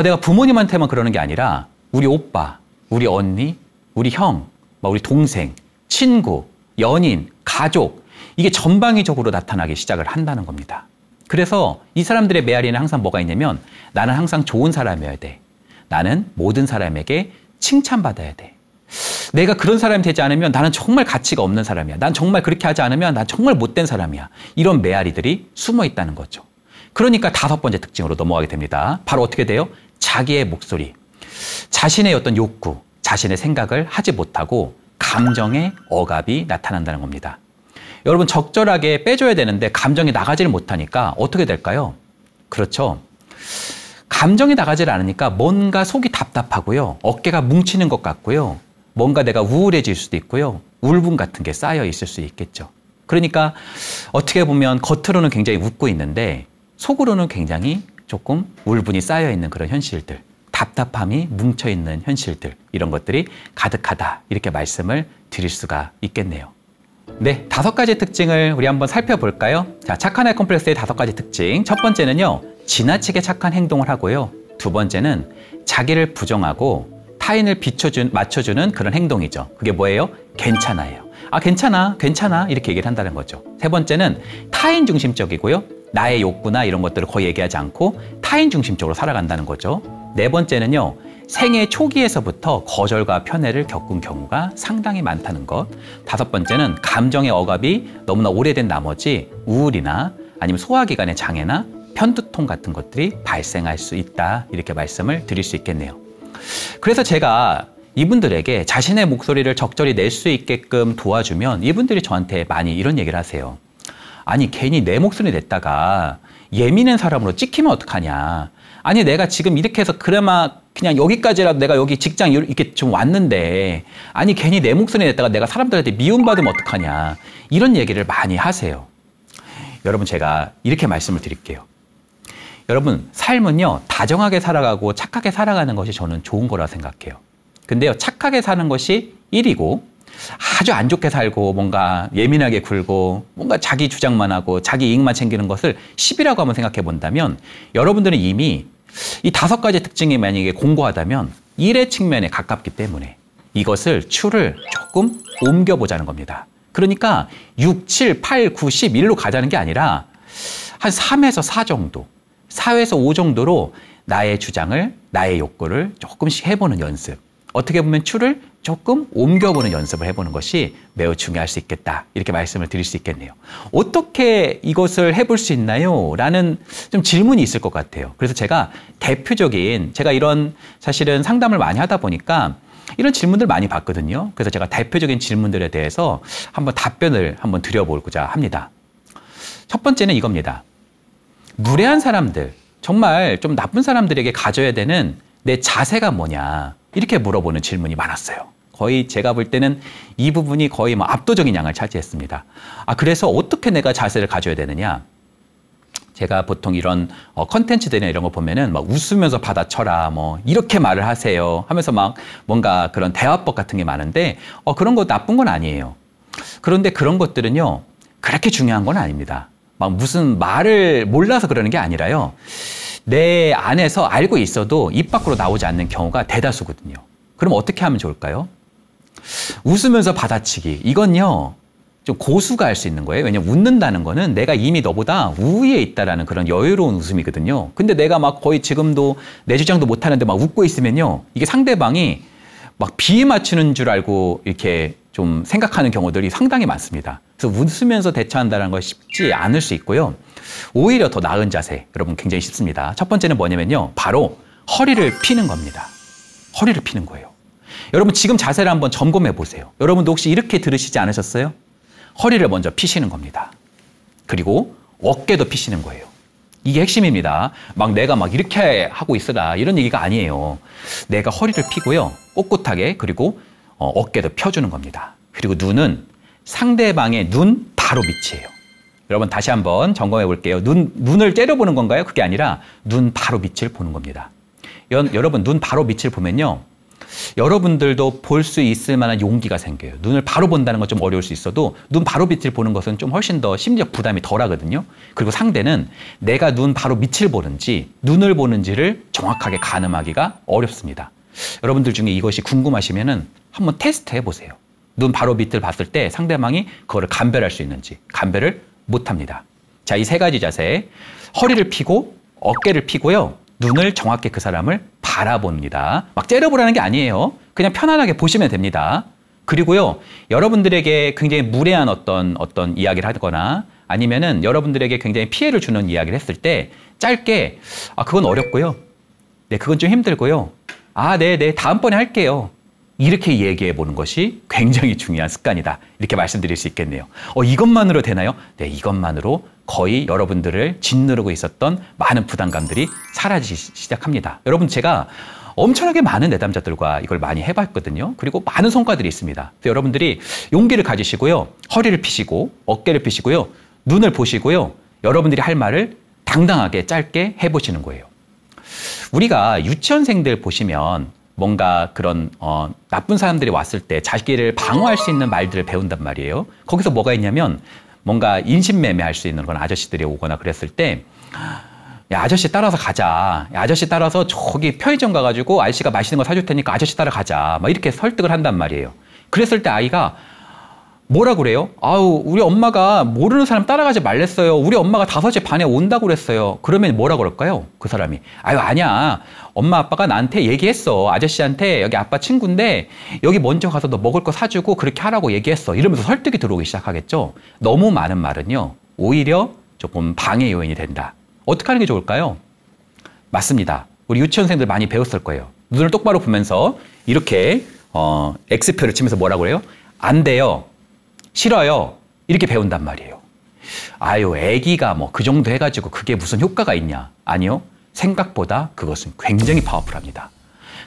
내가 부모님한테만 그러는 게 아니라 우리 오빠, 우리 언니, 우리 형, 우리 동생, 친구, 연인, 가족 이게 전방위적으로 나타나기 시작을 한다는 겁니다. 그래서 이 사람들의 메아리는 항상 뭐가 있냐면 나는 항상 좋은 사람이어야 돼. 나는 모든 사람에게 칭찬받아야 돼. 내가 그런 사람이 되지 않으면 나는 정말 가치가 없는 사람이야. 난 정말 그렇게 하지 않으면 난 정말 못된 사람이야. 이런 메아리들이 숨어 있다는 거죠. 그러니까 다섯 번째 특징으로 넘어가게 됩니다. 바로 어떻게 돼요? 자기의 목소리. 자신의 어떤 욕구, 자신의 생각을 하지 못하고 감정의 억압이 나타난다는 겁니다. 여러분 적절하게 빼줘야 되는데 감정이 나가지를 못하니까 어떻게 될까요? 그렇죠. 감정이 나가지를 않으니까 뭔가 속이 답답하고요. 어깨가 뭉치는 것 같고요. 뭔가 내가 우울해질 수도 있고요. 울분 같은 게 쌓여 있을 수 있겠죠. 그러니까 어떻게 보면 겉으로는 굉장히 웃고 있는데 속으로는 굉장히 조금 울분이 쌓여 있는 그런 현실들, 답답함이 뭉쳐있는 현실들 이런 것들이 가득하다 이렇게 말씀을 드릴 수가 있겠네요. 네, 5가지 특징을 우리 한번 살펴볼까요? 자, 착한 아이 컴플렉스의 5가지 특징. 첫 번째는요, 지나치게 착한 행동을 하고요. 두 번째는 자기를 부정하고 타인을 맞춰주는 그런 행동이죠. 그게 뭐예요? 괜찮아요. 아, 괜찮아, 괜찮아 이렇게 얘기를 한다는 거죠. 세 번째는 타인 중심적이고요. 나의 욕구나 이런 것들을 거의 얘기하지 않고 타인 중심적으로 살아간다는 거죠. 네 번째는요. 생애 초기에서부터 거절과 편애를 겪은 경우가 상당히 많다는 것. 다섯 번째는 감정의 억압이 너무나 오래된 나머지 우울이나 아니면 소화기관의 장애나 편두통 같은 것들이 발생할 수 있다. 이렇게 말씀을 드릴 수 있겠네요. 그래서 제가 이분들에게 자신의 목소리를 적절히 낼 수 있게끔 도와주면 이분들이 저한테 많이 이런 얘기를 하세요. 아니, 괜히 내 목소리 냈다가 예민한 사람으로 찍히면 어떡하냐. 아니, 내가 지금 이렇게 해서 그나마 그냥 여기까지라도 내가 여기 직장 이렇게 좀 왔는데, 아니, 괜히 내 목소리 냈다가 내가 사람들한테 미움받으면 어떡하냐. 이런 얘기를 많이 하세요. 여러분, 제가 이렇게 말씀을 드릴게요. 여러분, 삶은요, 다정하게 살아가고 착하게 살아가는 것이 저는 좋은 거라 생각해요. 근데요, 착하게 사는 것이 1이고, 아주 안 좋게 살고 뭔가 예민하게 굴고 뭔가 자기 주장만 하고 자기 이익만 챙기는 것을 10이라고 한번 생각해 본다면 여러분들은 이미 이 5가지 특징이 만약에 공고하다면 1의 측면에 가깝기 때문에 이것을 추를 조금 옮겨보자는 겁니다. 그러니까 6, 7, 8, 9, 10, 1로 가자는 게 아니라 한 3에서 4 정도, 4에서 5 정도로 나의 주장을, 나의 욕구를 조금씩 해보는 연습. 어떻게 보면 추를 조금 옮겨보는 연습을 해보는 것이 매우 중요할 수 있겠다. 이렇게 말씀을 드릴 수 있겠네요. 어떻게 이것을 해볼 수 있나요? 라는 좀 질문이 있을 것 같아요. 그래서 제가 제가 이런 사실은 상담을 많이 하다 보니까 이런 질문들 많이 받거든요. 그래서 제가 대표적인 질문들에 대해서 한번 답변을 한번 드려보고자 합니다. 첫 번째는 이겁니다. 무례한 사람들, 정말 좀 나쁜 사람들에게 가져야 되는 내 자세가 뭐냐. 이렇게 물어보는 질문이 많았어요. 거의 제가 볼 때는 이 부분이 거의 뭐 압도적인 양을 차지했습니다. 아, 그래서 어떻게 내가 자세를 가져야 되느냐? 제가 보통 이런 컨텐츠들이나 이런 거 보면은 막 웃으면서 받아쳐라, 뭐 이렇게 말을 하세요 하면서 막 뭔가 그런 대화법 같은 게 많은데 그런 거 나쁜 건 아니에요. 그런데 그런 것들은요, 그렇게 중요한 건 아닙니다. 막 무슨 말을 몰라서 그러는 게 아니라요. 내 안에서 알고 있어도 입 밖으로 나오지 않는 경우가 대다수거든요. 그럼 어떻게 하면 좋을까요? 웃으면서 받아치기. 이건요, 좀 고수가 할 수 있는 거예요. 왜냐면 웃는다는 거는 내가 이미 너보다 우위에 있다라는 그런 여유로운 웃음이거든요. 근데 내가 막 거의 지금도 내 주장도 못하는데 막 웃고 있으면요, 이게 상대방이 막 비에 맞추는 줄 알고 이렇게 좀 생각하는 경우들이 상당히 많습니다. 그래서 웃으면서 대처한다는 건 쉽지 않을 수 있고요. 오히려 더 나은 자세, 여러분 굉장히 쉽습니다. 첫 번째는 뭐냐면요, 바로 허리를 피는 겁니다. 허리를 피는 거예요. 여러분 지금 자세를 한번 점검해 보세요. 여러분도 혹시 이렇게 들으시지 않으셨어요? 허리를 먼저 피시는 겁니다. 그리고 어깨도 피시는 거예요. 이게 핵심입니다. 막 내가 막 이렇게 하고 있으라 이런 얘기가 아니에요. 내가 허리를 피고요, 꼿꼿하게, 그리고 어깨도 펴주는 겁니다. 그리고 눈은 상대방의 눈 바로 밑이에요. 여러분 다시 한번 점검해 볼게요. 눈을 째려보는 건가요? 그게 아니라 눈 바로 밑을 보는 겁니다. 여러분 눈 바로 밑을 보면요, 여러분들도 볼 수 있을 만한 용기가 생겨요. 눈을 바로 본다는 건 좀 어려울 수 있어도 눈 바로 밑을 보는 것은 좀 훨씬 더 심리적 부담이 덜 하거든요. 그리고 상대는 내가 눈 바로 밑을 보는지 눈을 보는지를 정확하게 가늠하기가 어렵습니다. 여러분들 중에 이것이 궁금하시면은 한번 테스트 해보세요. 눈 바로 밑을 봤을 때 상대방이 그거를 감별할 수 있는지. 감별을 못합니다. 자, 이 3가지 자세, 허리를 피고 어깨를 피고요, 눈을 정확히 그 사람을 바라봅니다. 막 째려보라는 게 아니에요. 그냥 편안하게 보시면 됩니다. 그리고요, 여러분들에게 굉장히 무례한 어떤 이야기를 하거나 아니면은 여러분들에게 굉장히 피해를 주는 이야기를 했을 때 짧게, 그건 어렵고요, 네, 그건 좀 힘들고요, 네, 다음번에 할게요, 이렇게 얘기해 보는 것이 굉장히 중요한 습관이다. 이렇게 말씀드릴 수 있겠네요. 이것만으로 되나요? 네, 이것만으로 거의 여러분들을 짓누르고 있었던 많은 부담감들이 사라지기 시작합니다. 여러분, 제가 엄청나게 많은 내담자들과 이걸 많이 해봤거든요. 그리고 많은 성과들이 있습니다. 그래서 여러분들이 용기를 가지시고요, 허리를 피시고 어깨를 피시고요, 눈을 보시고요, 여러분들이 할 말을 당당하게 짧게 해보시는 거예요. 우리가 유치원생들 보시면 뭔가 그런 나쁜 사람들이 왔을 때 자기를 방어할 수 있는 말들을 배운단 말이에요. 거기서 뭐가 있냐면 뭔가 인신매매 할 수 있는 그런 아저씨들이 오거나 그랬을 때, 야, 아저씨 따라서 가자. 야, 아저씨 따라서 저기 편의점 가가지고 아저씨가 맛있는 거 사줄 테니까 아저씨 따라가자. 막 이렇게 설득을 한단 말이에요. 그랬을 때 아이가 뭐라 그래요? 아우, 우리 엄마가 모르는 사람 따라가지 말랬어요. 우리 엄마가 5시 반에 온다고 그랬어요. 그러면 뭐라 그럴까요? 그 사람이. 아유, 아니야. 엄마 아빠가 나한테 얘기했어. 아저씨한테 여기 아빠 친구인데 여기 먼저 가서 너 먹을 거 사주고 그렇게 하라고 얘기했어. 이러면서 설득이 들어오기 시작하겠죠. 너무 많은 말은요, 오히려 조금 방해 요인이 된다. 어떻게 하는 게 좋을까요? 맞습니다. 우리 유치원생들 많이 배웠을 거예요. 눈을 똑바로 보면서 이렇게 X표를 치면서 뭐라고 그래요? 안 돼요. 싫어요. 이렇게 배운단 말이에요. 아유, 애기가 뭐 그 정도 해가지고 그게 무슨 효과가 있냐? 아니요. 생각보다 그것은 굉장히 파워풀합니다.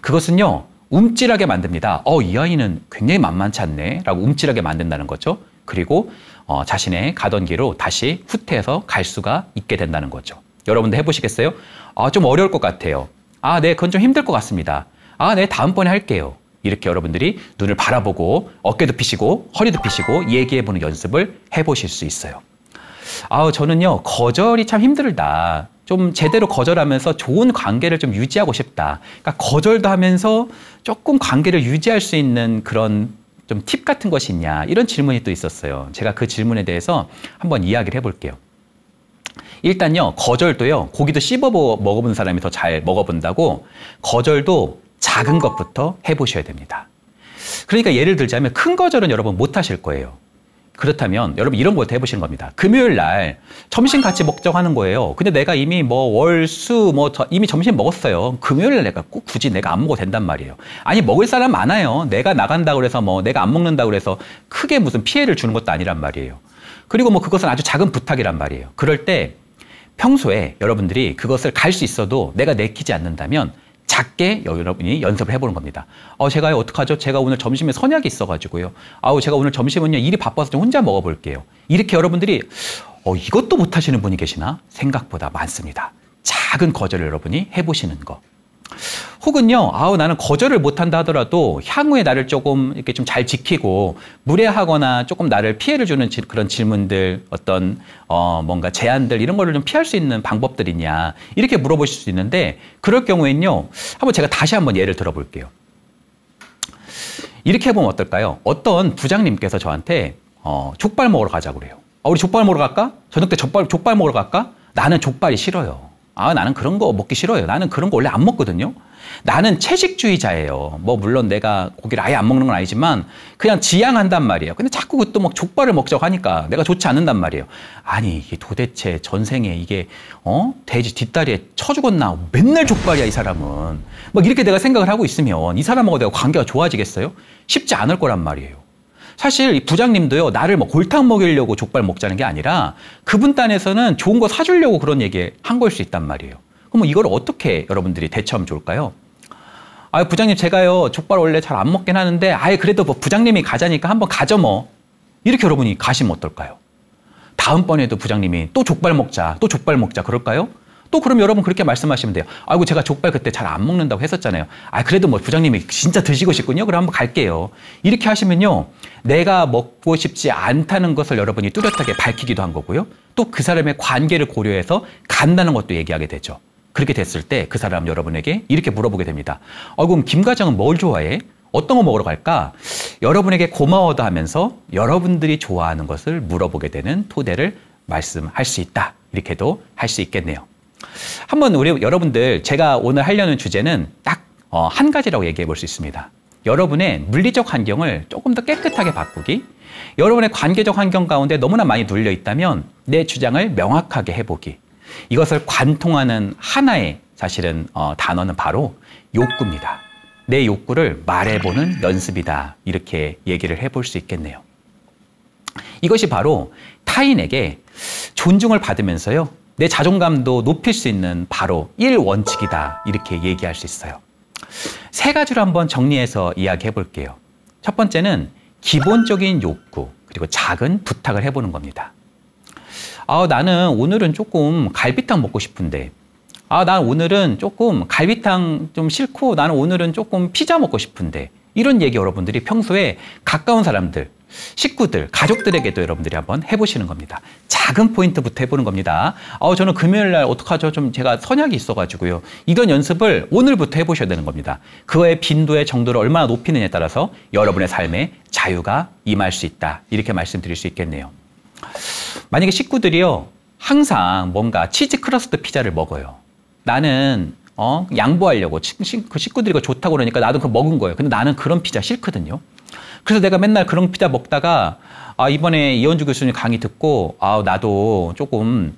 그것은요, 움찔하게 만듭니다. 이 아이는 굉장히 만만치 않네 라고 움찔하게 만든다는 거죠. 그리고 자신의 가던 길로 다시 후퇴해서 갈 수가 있게 된다는 거죠. 여러분도 해보시겠어요? 좀 어려울 것 같아요. 네, 그건 좀 힘들 것 같습니다. 네, 다음번에 할게요. 이렇게 여러분들이 눈을 바라보고 어깨도 펴시고 허리도 펴시고 얘기해보는 연습을 해보실 수 있어요. 저는요, 거절이 참 힘들다. 좀 제대로 거절하면서 좋은 관계를 좀 유지하고 싶다. 그러니까 거절도 하면서 조금 관계를 유지할 수 있는 그런 좀 팁 같은 것이 있냐, 이런 질문이 또 있었어요. 제가 그 질문에 대해서 한번 이야기를 해볼게요. 일단요, 거절도요, 고기도 씹어 먹어본 사람이 더 잘 먹어본다고 거절도 작은 것부터 해보셔야 됩니다. 그러니까 예를 들자면 큰 거절은 여러분 못 하실 거예요. 그렇다면 여러분 이런 것부터 해보시는 겁니다. 금요일 날 점심 같이 먹자고 하는 거예요. 근데 내가 이미 월, 수 이미 점심 먹었어요. 금요일 날 내가 꼭 굳이 내가 안 먹어도 된단 말이에요. 아니, 먹을 사람 많아요. 내가 나간다고 해서 내가 안 먹는다고 해서 크게 무슨 피해를 주는 것도 아니란 말이에요. 그리고 그것은 아주 작은 부탁이란 말이에요. 그럴 때 평소에 여러분들이 그것을 갈 수 있어도 내가 내키지 않는다면 작게 여러분이 연습을 해보는 겁니다. 제가요, 어떡하죠? 제가 오늘 점심에 선약이 있어가지고요. 제가 오늘 점심은요, 일이 바빠서 좀 혼자 먹어볼게요. 이렇게 여러분들이, 이것도 못하시는 분이 계시나? 생각보다 많습니다. 작은 거절을 여러분이 해보시는 거. 혹은요, 나는 거절을 못한다 하더라도 향후에 나를 조금 이렇게 좀 잘 지키고 무례하거나 조금 나를 피해를 주는 그런 질문들, 어떤 뭔가 제안들, 이런 거를 좀 피할 수 있는 방법들 있냐, 이렇게 물어보실 수 있는데, 그럴 경우에는요, 한번 제가 다시 한번 예를 들어볼게요. 이렇게 해보면 어떨까요? 어떤 부장님께서 저한테 족발 먹으러 가자고 그래요. 우리 족발 먹으러 갈까? 저녁 때 족발 먹으러 갈까? 나는 족발이 싫어요. 나는 그런 거 먹기 싫어요. 나는 그런 거 원래 안 먹거든요. 나는 채식주의자예요. 물론 내가 고기를 아예 안 먹는 건 아니지만 그냥 지양한단 말이에요. 근데 자꾸 또 족발을 먹자고 하니까 내가 좋지 않는단 말이에요. 아니, 이게 도대체 전생에 이게 돼지 뒷다리에 쳐 죽었나? 맨날 족발이야, 이 사람은. 이렇게 내가 생각을 하고 있으면 이 사람하고 내가 관계가 좋아지겠어요? 쉽지 않을 거란 말이에요. 사실 이 부장님도요, 나를 골탕 먹이려고 족발 먹자는 게 아니라 그분 딴에서는 좋은 거 사주려고 그런 얘기 한 걸 수 있단 말이에요. 그럼 이걸 어떻게 여러분들이 대처하면 좋을까요? 부장님, 제가요, 족발 원래 잘 안 먹긴 하는데 그래도 부장님이 가자니까 한번 가죠 이렇게 여러분이 가시면 어떨까요? 다음번에도 부장님이 또 족발 먹자 그럴까요? 또 그럼 여러분 그렇게 말씀하시면 돼요. 제가 족발 그때 잘 안 먹는다고 했었잖아요. 그래도 부장님이 진짜 드시고 싶군요. 그럼 한번 갈게요. 이렇게 하시면요, 내가 먹고 싶지 않다는 것을 여러분이 뚜렷하게 밝히기도 한 거고요. 또 그 사람의 관계를 고려해서 간다는 것도 얘기하게 되죠. 그렇게 됐을 때 그 사람 여러분에게 이렇게 물어보게 됩니다. 그럼 김 과장은 뭘 좋아해? 어떤 거 먹으러 갈까? 여러분에게 고마워도 하면서 여러분들이 좋아하는 것을 물어보게 되는 토대를 말씀할 수 있다. 이렇게도 할 수 있겠네요. 한번 우리 여러분들, 제가 오늘 하려는 주제는 딱 한 가지라고 얘기해 볼 수 있습니다. 여러분의 물리적 환경을 조금 더 깨끗하게 바꾸기, 여러분의 관계적 환경 가운데 너무나 많이 눌려 있다면 내 주장을 명확하게 해보기, 이것을 관통하는 하나의 사실은 단어는 바로 욕구입니다. 내 욕구를 말해보는 연습이다. 이렇게 얘기를 해볼 수 있겠네요. 이것이 바로 타인에게 존중을 받으면서요, 내 자존감도 높일 수 있는 바로 1원칙이다. 이렇게 얘기할 수 있어요. 3가지로 한번 정리해서 이야기해 볼게요. 첫 번째는 기본적인 욕구, 그리고 작은 부탁을 해보는 겁니다. 나는 오늘은 조금 갈비탕 먹고 싶은데, 난 오늘은 조금 갈비탕 좀 싫고 나는 오늘은 조금 피자 먹고 싶은데, 이런 얘기 여러분들이 평소에 가까운 사람들, 식구들, 가족들에게도 여러분들이 한번 해보시는 겁니다. 작은 포인트부터 해보는 겁니다. 저는 금요일 날 어떡하죠? 좀 제가 선약이 있어가지고요. 이런 연습을 오늘부터 해보셔야 되는 겁니다. 그거의 빈도의 정도를 얼마나 높이느냐에 따라서 여러분의 삶에 자유가 임할 수 있다. 이렇게 말씀드릴 수 있겠네요. 만약에 식구들이요, 항상 뭔가 치즈 크러스트 피자를 먹어요. 나는 양보하려고 그 식구들이 이거 좋다고 그러니까 나도 그거 먹은 거예요. 근데 나는 그런 피자 싫거든요. 그래서 내가 맨날 그런 피자 먹다가 이번에 이현주 교수님 강의 듣고 나도 조금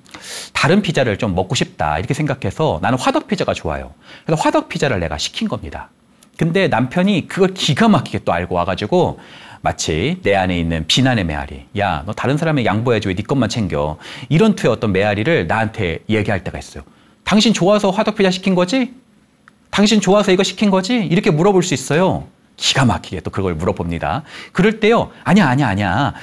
다른 피자를 좀 먹고 싶다 이렇게 생각해서 나는 화덕 피자가 좋아요. 그래서 화덕 피자를 내가 시킨 겁니다. 근데 남편이 그걸 기가 막히게 또 알고 와가지고 마치 내 안에 있는 비난의 메아리, 야, 너 다른 사람의 양보해줘, 왜 네 것만 챙겨, 이런 투의 어떤 메아리를 나한테 얘기할 때가 있어요. 당신 좋아서 화덕 피자 시킨 거지? 당신 좋아서 이거 시킨 거지? 이렇게 물어볼 수 있어요. 기가 막히게 또 그걸 물어봅니다. 그럴 때요, 아니야,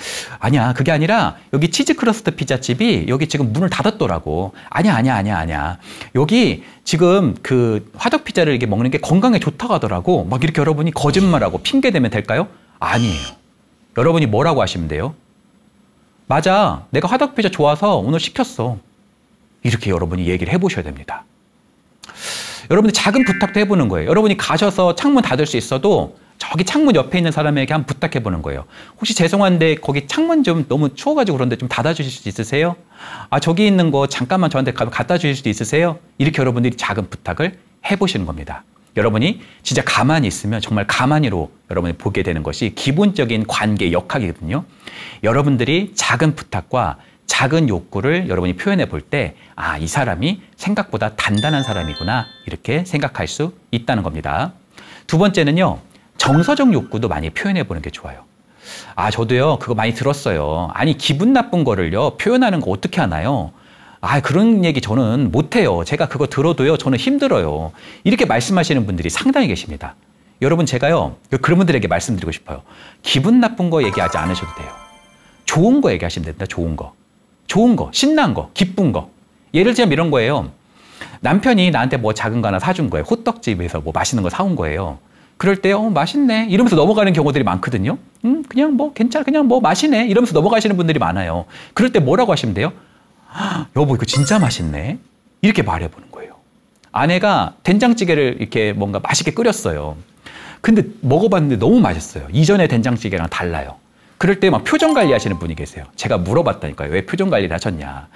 그게 아니라 여기 치즈 크러스트 피자집이 여기 지금 문을 닫았더라고. 아니야. 여기 지금 그 화덕 피자를 이렇게 먹는 게 건강에 좋다고 하더라고. 막 이렇게 여러분이 거짓말하고 핑계대면 될까요? 아니에요. 여러분이 뭐라고 하시면 돼요? 맞아, 내가 화덕 피자 좋아서 오늘 시켰어. 이렇게 여러분이 얘기를 해보셔야 됩니다. 여러분들 작은 부탁도 해보는 거예요. 여러분이 가셔서 창문 닫을 수 있어도 저기 창문 옆에 있는 사람에게 한번 부탁해보는 거예요. 혹시 죄송한데 거기 창문 좀 너무 추워가지고 그런데 좀 닫아주실 수 있으세요? 저기 있는 거 잠깐만 저한테 갖다 주실 수 있으세요? 이렇게 여러분들이 작은 부탁을 해보시는 겁니다. 여러분이 진짜 가만히 있으면 정말 가만히로 여러분이 보게 되는 것이 기본적인 관계 역학이거든요. 여러분들이 작은 부탁과 작은 욕구를 여러분이 표현해 볼 때, 이 사람이 생각보다 단단한 사람이구나, 이렇게 생각할 수 있다는 겁니다. 두 번째는요, 정서적 욕구도 많이 표현해 보는 게 좋아요. 저도요, 그거 많이 들었어요. 아니, 기분 나쁜 거를요, 표현하는 거 어떻게 하나요? 그런 얘기 저는 못해요. 제가 그거 들어도요, 저는 힘들어요. 이렇게 말씀하시는 분들이 상당히 계십니다. 여러분, 제가요, 그런 분들에게 말씀드리고 싶어요. 기분 나쁜 거 얘기하지 않으셔도 돼요. 좋은 거 얘기하시면 됩니다. 좋은 거, 신난 거, 기쁜 거. 예를 들면 이런 거예요. 남편이 나한테 뭐 작은 거 하나 사준 거예요. 호떡집에서 뭐 맛있는 거 사온 거예요. 그럴 때 맛있네 이러면서 넘어가는 경우들이 많거든요. 그냥 뭐 괜찮아, 그냥 뭐 맛이네 이러면서 넘어가시는 분들이 많아요. 그럴 때 뭐라고 하시면 돼요? 여보, 이거 진짜 맛있네, 이렇게 말해보는 거예요. 아내가 된장찌개를 이렇게 뭔가 맛있게 끓였어요. 근데 먹어봤는데 너무 맛있어요. 이전에 된장찌개랑 달라요. 그럴 때 막 표정 관리하시는 분이 계세요. 제가 물어봤다니까요. 왜 표정 관리를 하셨냐.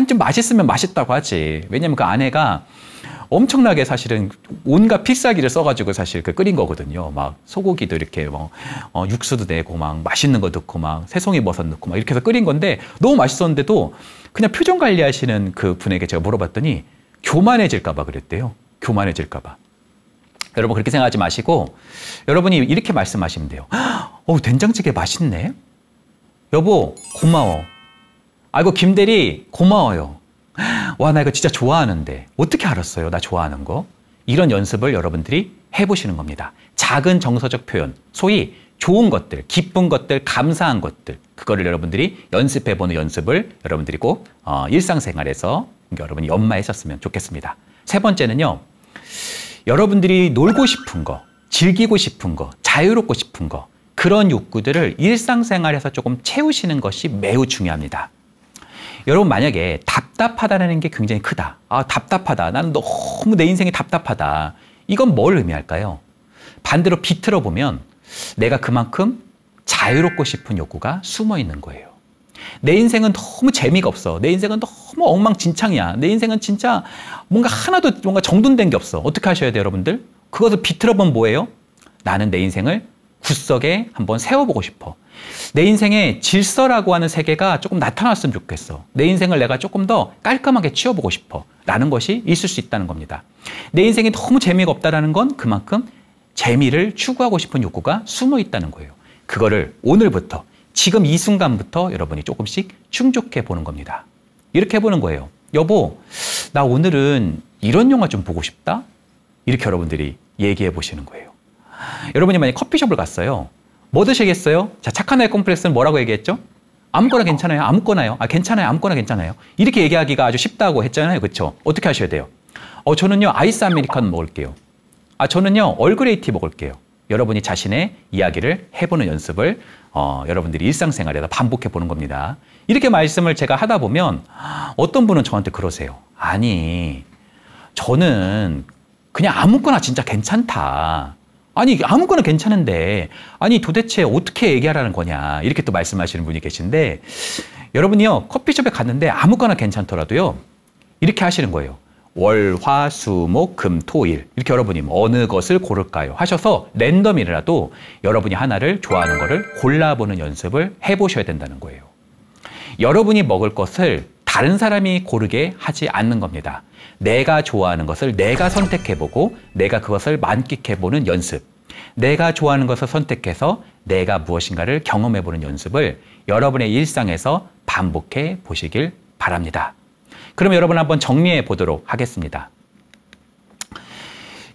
좀 맛있으면 맛있다고 하지. 왜냐면 그 아내가 엄청나게 사실은 온갖 필살기를 써가지고 사실 끓인 거거든요. 막 소고기도 이렇게 육수도 내고 막 맛있는 거 넣고 막 새송이 버섯 넣고 막 이렇게 해서 끓인 건데 너무 맛있었는데도 그냥 표정 관리하시는 그 분에게 제가 물어봤더니 교만해질까 봐 그랬대요. 교만해질까 봐. 여러분, 그렇게 생각하지 마시고 여러분이 이렇게 말씀하시면 돼요. 된장찌개 맛있네. 여보, 고마워. 이거 김대리 고마워요. 와, 나 이거 진짜 좋아하는데 어떻게 알았어요? 나 좋아하는 거. 이런 연습을 여러분들이 해보시는 겁니다. 작은 정서적 표현, 소위 좋은 것들, 기쁜 것들, 감사한 것들, 그거를 여러분들이 연습해보는 연습을 여러분들이 꼭 일상생활에서 여러분이 연마하셨으면 좋겠습니다. 세 번째는요, 여러분들이 놀고 싶은 거, 즐기고 싶은 거, 자유롭고 싶은 거, 그런 욕구들을 일상생활에서 조금 채우시는 것이 매우 중요합니다. 여러분, 만약에 답답하다는 게 굉장히 크다. 답답하다. 나는 너무 내 인생이 답답하다. 이건 뭘 의미할까요? 반대로 비틀어 보면 내가 그만큼 자유롭고 싶은 욕구가 숨어 있는 거예요. 내 인생은 너무 재미가 없어. 내 인생은 너무 엉망진창이야. 내 인생은 진짜 뭔가 하나도 뭔가 정돈된 게 없어. 어떻게 하셔야 돼요, 여러분들? 그것을 비틀어 보면 뭐예요? 나는 내 인생을 굳석에 한번 세워보고 싶어. 내 인생에 질서라고 하는 세계가 조금 나타났으면 좋겠어. 내 인생을 내가 조금 더 깔끔하게 치워보고 싶어. 라는 것이 있을 수 있다는 겁니다. 내 인생이 너무 재미가 없다는 건 그만큼 재미를 추구하고 싶은 욕구가 숨어 있다는 거예요. 그거를 오늘부터, 지금 이 순간부터 여러분이 조금씩 충족해 보는 겁니다. 이렇게 해보는 거예요. 여보, 나 오늘은 이런 영화 좀 보고 싶다? 이렇게 여러분들이 얘기해 보시는 거예요. 여러분이 만약에 커피숍을 갔어요. 뭐 드시겠어요? 자, 착한 아이 콤플렉스는 뭐라고 얘기했죠? 아무거나 괜찮아요. 아무거나요. 괜찮아요. 아무거나 괜찮아요. 이렇게 얘기하기가 아주 쉽다고 했잖아요. 그렇죠? 어떻게 하셔야 돼요? 저는요, 아이스 아메리카노 먹을게요. 저는요, 얼그레이 티 먹을게요. 여러분이 자신의 이야기를 해보는 연습을 여러분들이 일상생활에서 반복해 보는 겁니다. 이렇게 말씀을 제가 하다 보면 어떤 분은 저한테 그러세요. 아니, 저는 그냥 아무거나 진짜 괜찮다. 아니, 아무거나 괜찮은데, 아니, 도대체 어떻게 얘기하라는 거냐. 이렇게 또 말씀하시는 분이 계신데, 여러분이요, 커피숍에 갔는데 아무거나 괜찮더라도요, 이렇게 하시는 거예요. 월, 화, 수, 목, 금, 토, 일. 이렇게 여러분이 어느 것을 고를까요? 하셔서 랜덤이라도 여러분이 하나를 좋아하는 거를 골라보는 연습을 해보셔야 된다는 거예요. 여러분이 먹을 것을 다른 사람이 고르게 하지 않는 겁니다. 내가 좋아하는 것을 내가 선택해보고 내가 그것을 만끽해보는 연습. 내가 좋아하는 것을 선택해서 내가 무엇인가를 경험해보는 연습을 여러분의 일상에서 반복해 보시길 바랍니다. 그럼 여러분 한번 정리해 보도록 하겠습니다.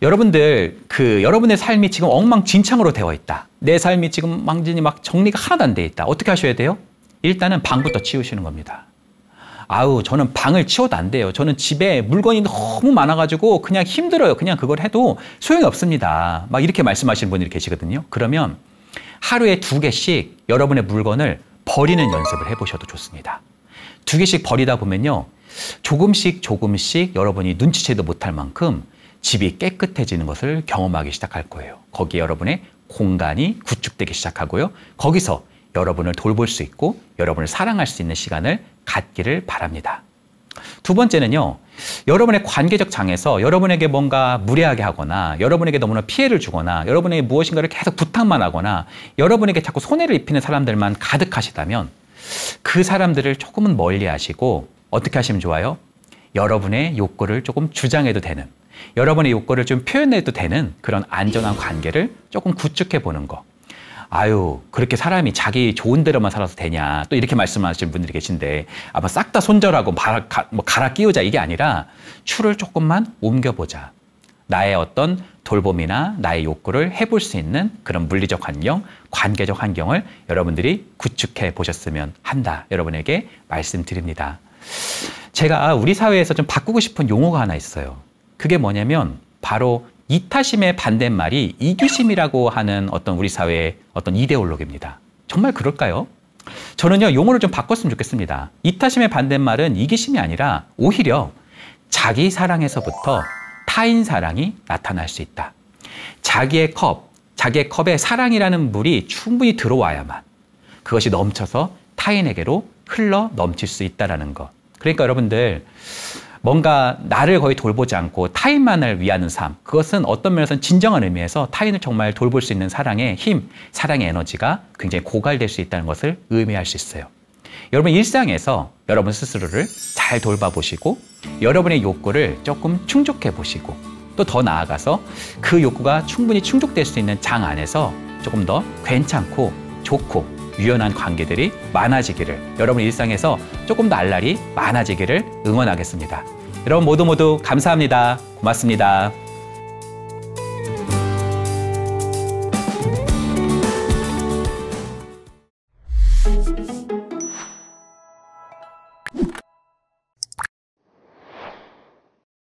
여러분들, 여러분의 삶이 지금 엉망진창으로 되어 있다. 내 삶이 지금 완전히 막 정리가 하나도 안 돼 있다. 어떻게 하셔야 돼요? 일단은 방부터 치우시는 겁니다. 아우, 저는 방을 치워도 안 돼요. 저는 집에 물건이 너무 많아가지고 그냥 힘들어요. 그냥 그걸 해도 소용이 없습니다. 막 이렇게 말씀하시는 분들이 계시거든요. 그러면 하루에 2개씩 여러분의 물건을 버리는 연습을 해보셔도 좋습니다. 2개씩 버리다 보면요, 조금씩 여러분이 눈치채도 못할 만큼 집이 깨끗해지는 것을 경험하기 시작할 거예요. 거기에 여러분의 공간이 구축되기 시작하고요. 거기서 여러분을 돌볼 수 있고 여러분을 사랑할 수 있는 시간을 갖기를 바랍니다. 2번째는요, 여러분의 관계적 장에서 여러분에게 뭔가 무례하게 하거나 여러분에게 너무나 피해를 주거나 여러분에게 무엇인가를 계속 부탁만 하거나 여러분에게 자꾸 손해를 입히는 사람들만 가득하시다면 그 사람들을 조금은 멀리 하시고 어떻게 하시면 좋아요? 여러분의 욕구를 조금 주장해도 되는, 여러분의 욕구를 좀 표현해도 되는 그런 안전한 관계를 조금 구축해 보는 거. 아유, 그렇게 사람이 자기 좋은 대로만 살아서 되냐, 또 이렇게 말씀하시는 분들이 계신데, 아마 싹 다 손절하고 갈아 끼우자, 이게 아니라 추를 조금만 옮겨보자. 나의 어떤 돌봄이나 나의 욕구를 해볼 수 있는 그런 물리적 환경, 관계적 환경을 여러분들이 구축해 보셨으면 한다. 여러분에게 말씀드립니다. 제가 우리 사회에서 좀 바꾸고 싶은 용어가 하나 있어요. 그게 뭐냐면 바로 이타심의 반대말이 이기심이라고 하는 어떤 우리 사회의 어떤 이데올로기입니다. 정말 그럴까요? 저는요, 용어를 좀 바꿨으면 좋겠습니다. 이타심의 반대말은 이기심이 아니라 오히려 자기 사랑에서부터 타인 사랑이 나타날 수 있다. 자기의 컵에 사랑이라는 물이 충분히 들어와야만 그것이 넘쳐서 타인에게로 흘러 넘칠 수 있다는 것. 그러니까 여러분들, 뭔가 나를 거의 돌보지 않고 타인만을 위하는 삶, 그것은 어떤 면에서는 진정한 의미에서 타인을 정말 돌볼 수 있는 사랑의 힘, 사랑의 에너지가 굉장히 고갈될 수 있다는 것을 의미할 수 있어요. 여러분 일상에서 여러분 스스로를 잘 돌봐보시고 여러분의 욕구를 조금 충족해 보시고 또 더 나아가서 그 욕구가 충분히 충족될 수 있는 장 안에서 조금 더 괜찮고 좋고 유연한 관계들이 많아지기를, 여러분 일상에서 조금 더 알날이 많아지기를 응원하겠습니다. 여러분 모두 감사합니다. 고맙습니다.